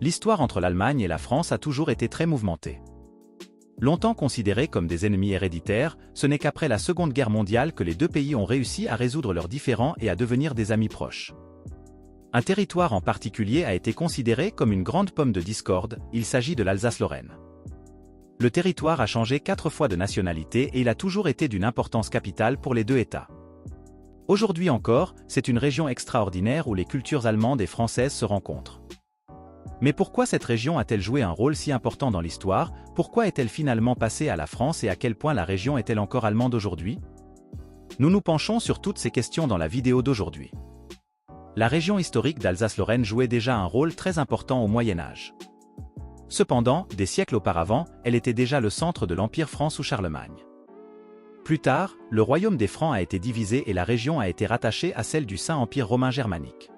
L'histoire entre l'Allemagne et la France a toujours été très mouvementée. Longtemps considérés comme des ennemis héréditaires, ce n'est qu'après la Seconde Guerre mondiale que les deux pays ont réussi à résoudre leurs différends et à devenir des amis proches. Un territoire en particulier a été considéré comme une grande pomme de discorde, il s'agit de l'Alsace-Lorraine. Le territoire a changé 4 fois de nationalité et il a toujours été d'une importance capitale pour les deux États. Aujourd'hui encore, c'est une région extraordinaire où les cultures allemandes et françaises se rencontrent. Mais pourquoi cette région a-t-elle joué un rôle si important dans l'histoire? Pourquoi est-elle finalement passée à la France et à quel point la région est-elle encore allemande aujourd'hui? Nous nous penchons sur toutes ces questions dans la vidéo d'aujourd'hui. La région historique d'Alsace-Lorraine jouait déjà un rôle très important au Moyen-Âge. Cependant, des siècles auparavant, elle était déjà le centre de l'Empire franc sous Charlemagne. Plus tard, le royaume des Francs a été divisé et la région a été rattachée à celle du Saint-Empire romain germanique.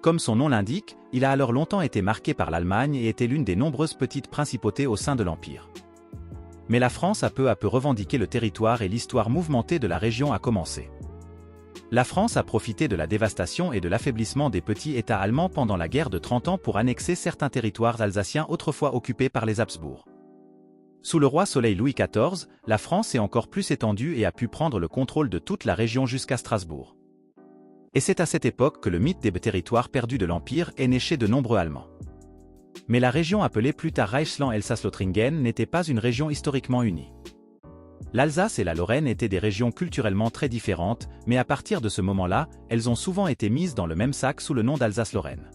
Comme son nom l'indique, il a alors longtemps été marqué par l'Allemagne et était l'une des nombreuses petites principautés au sein de l'Empire. Mais la France a peu à peu revendiqué le territoire et l'histoire mouvementée de la région a commencé. La France a profité de la dévastation et de l'affaiblissement des petits États allemands pendant la guerre de 30 ans pour annexer certains territoires alsaciens autrefois occupés par les Habsbourg. Sous le roi Soleil Louis XIV, la France s'est encore plus étendue et a pu prendre le contrôle de toute la région jusqu'à Strasbourg. Et c'est à cette époque que le mythe des territoires perdus de l'Empire est né chez de nombreux Allemands. Mais la région appelée plus tard Reichsland-Elsass-Lothringen n'était pas une région historiquement unie. L'Alsace et la Lorraine étaient des régions culturellement très différentes, mais à partir de ce moment-là, elles ont souvent été mises dans le même sac sous le nom d'Alsace-Lorraine.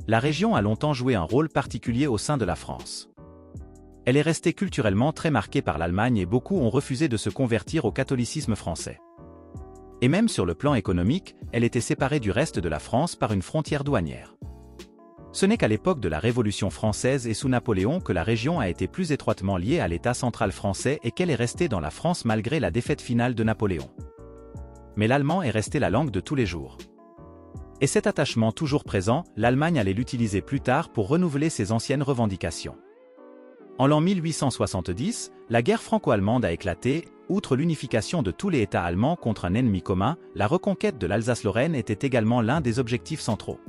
La région a longtemps joué un rôle particulier au sein de la France. Elle est restée culturellement très marquée par l'Allemagne et beaucoup ont refusé de se convertir au catholicisme français. Et même sur le plan économique, elle était séparée du reste de la France par une frontière douanière. Ce n'est qu'à l'époque de la Révolution française et sous Napoléon que la région a été plus étroitement liée à l'État central français et qu'elle est restée dans la France malgré la défaite finale de Napoléon. Mais l'allemand est resté la langue de tous les jours. Et cet attachement toujours présent, l'Allemagne allait l'utiliser plus tard pour renouveler ses anciennes revendications. En l'an 1870, la guerre franco-allemande a éclaté. Outre l'unification de tous les États allemands contre un ennemi commun, la reconquête de l'Alsace-Lorraine était également l'un des objectifs centraux.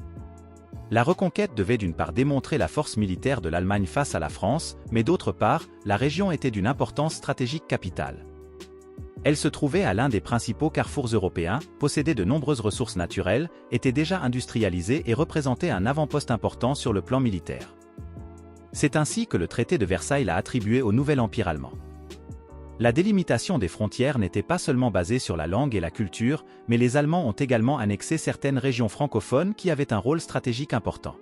La reconquête devait d'une part démontrer la force militaire de l'Allemagne face à la France, mais d'autre part, la région était d'une importance stratégique capitale. Elle se trouvait à l'un des principaux carrefours européens, possédait de nombreuses ressources naturelles, était déjà industrialisée et représentait un avant-poste important sur le plan militaire. C'est ainsi que le traité de Versailles l'a attribué au nouvel empire allemand. La délimitation des frontières n'était pas seulement basée sur la langue et la culture, mais les Allemands ont également annexé certaines régions francophones qui avaient un rôle stratégique important.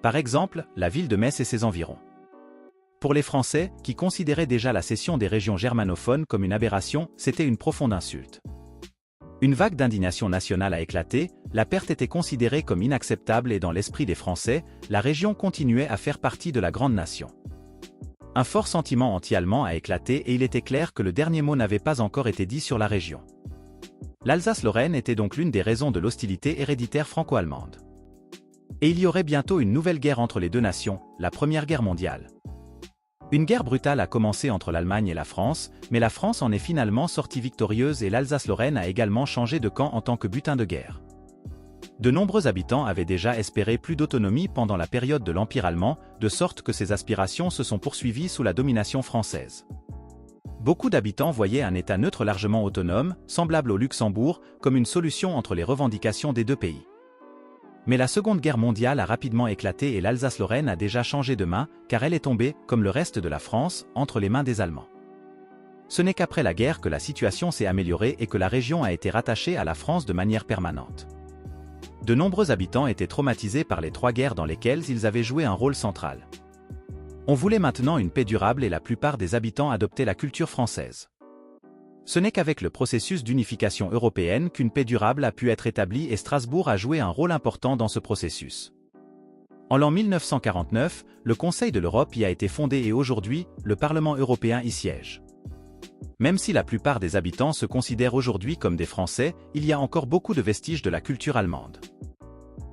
Par exemple, la ville de Metz et ses environs. Pour les Français, qui considéraient déjà la cession des régions germanophones comme une aberration, c'était une profonde insulte. Une vague d'indignation nationale a éclaté, la perte était considérée comme inacceptable et dans l'esprit des Français, la région continuait à faire partie de la grande nation. Un fort sentiment anti-allemand a éclaté et il était clair que le dernier mot n'avait pas encore été dit sur la région. L'Alsace-Lorraine était donc l'une des raisons de l'hostilité héréditaire franco-allemande. Et il y aurait bientôt une nouvelle guerre entre les deux nations, la Première Guerre mondiale. Une guerre brutale a commencé entre l'Allemagne et la France, mais la France en est finalement sortie victorieuse et l'Alsace-Lorraine a également changé de camp en tant que butin de guerre. De nombreux habitants avaient déjà espéré plus d'autonomie pendant la période de l'Empire allemand, de sorte que ces aspirations se sont poursuivies sous la domination française. Beaucoup d'habitants voyaient un État neutre largement autonome, semblable au Luxembourg, comme une solution entre les revendications des deux pays. Mais la Seconde Guerre mondiale a rapidement éclaté et l'Alsace-Lorraine a déjà changé de main, car elle est tombée, comme le reste de la France, entre les mains des Allemands. Ce n'est qu'après la guerre que la situation s'est améliorée et que la région a été rattachée à la France de manière permanente. De nombreux habitants étaient traumatisés par les 3 guerres dans lesquelles ils avaient joué un rôle central. On voulait maintenant une paix durable et la plupart des habitants adoptaient la culture française. Ce n'est qu'avec le processus d'unification européenne qu'une paix durable a pu être établie et Strasbourg a joué un rôle important dans ce processus. En l'an 1949, le Conseil de l'Europe y a été fondé et aujourd'hui, le Parlement européen y siège. Même si la plupart des habitants se considèrent aujourd'hui comme des Français, il y a encore beaucoup de vestiges de la culture allemande.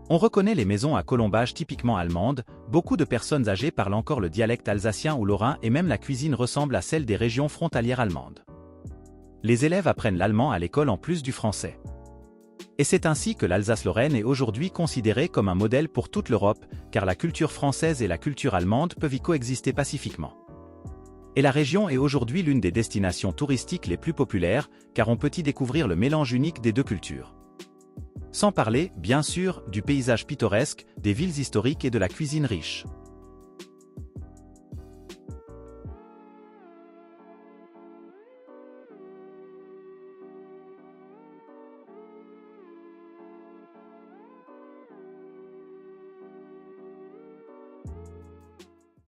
On reconnaît les maisons à colombages typiquement allemandes, beaucoup de personnes âgées parlent encore le dialecte alsacien ou lorrain et même la cuisine ressemble à celle des régions frontalières allemandes. Les élèves apprennent l'allemand à l'école en plus du français. Et c'est ainsi que l'Alsace-Lorraine est aujourd'hui considérée comme un modèle pour toute l'Europe, car la culture française et la culture allemande peuvent y coexister pacifiquement. Et la région est aujourd'hui l'une des destinations touristiques les plus populaires, car on peut y découvrir le mélange unique des deux cultures. Sans parler, bien sûr, du paysage pittoresque, des villes historiques et de la cuisine riche.